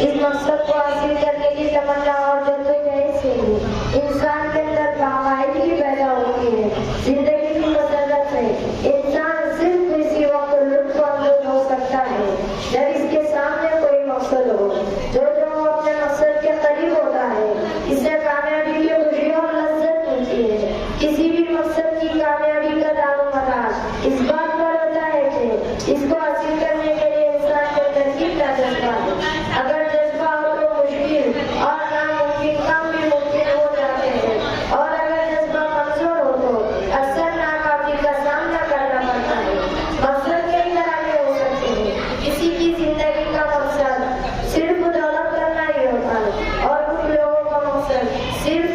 इस मकसद को हासिल करने की तमन्ना और जद्दोजहद से ही इंसान के अंदर बाकायदगी पैदा होती है। जिंदगी की मसरत से इंसान सिर्फ इसी वक्त लुत्फ अंदोज हो सकता है जब इसके सामने कोई मकसद हो। जो अपने मकसद के करीब होता है इससे कामयाबी की खुशी और लज्जत मिलती है। किसी भी मकसद की कामयाबी का दारोमदार इस बात पर होता है कि इसको हासिल करने के लिए इंसान के अंदर कितना जज्बा है। अगर जज्बा हो तो मुश्किल और नामुमकिन काम भी मुमकिन हो जाते हैं, और अगर जज्बा कमजोर हो तो अक्सर नाकामी का सामना करना पड़ता है। मकसद कई तरह के हो सकते हैं। किसी की जिंदगी का मकसद सिर्फ दौलत करना ही होता है, और कुछ लोगों का मकसद सिर्फ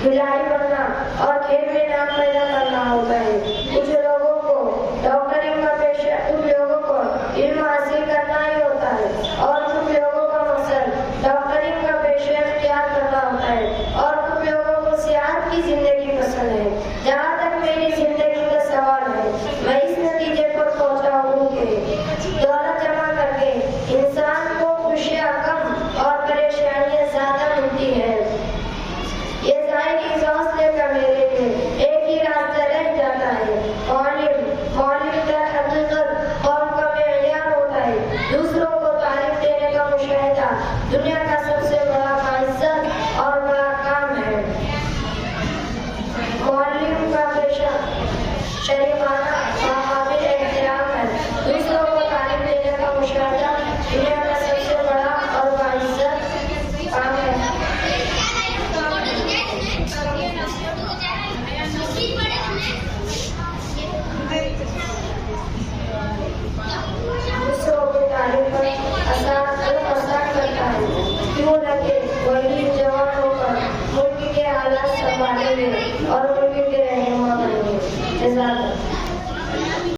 खिलाड़ी बनना और खेल में नाम पैदा करना होता है। कुछ लोगों को डॉक्टरी का पेशा, कुछ लोगों को इल्म हासिल करना ही होता है, और कुछ लोगों का मकसद डॉक्टरी का पेशा इख्तियार करना होता है, और कुछ लोगों को सियाहत की जिंदगी पसंद है। जहाँ तक मेरी जिंदगी का सवाल है, मैं इस नतीजे पर पहुँचा हूँ कि दौलत जमा करके इंसान को खुशियाँ कम और परेशानियाँ ज्यादा मिलती है। ये जाहिर सांस लेकर मेरे लिए एक ही रास्ता रह जाता है। मौलिक दर हकीकत कौम का मेयार होता है। दूसरों को तारीफ देने का मुशाहिदा दुनिया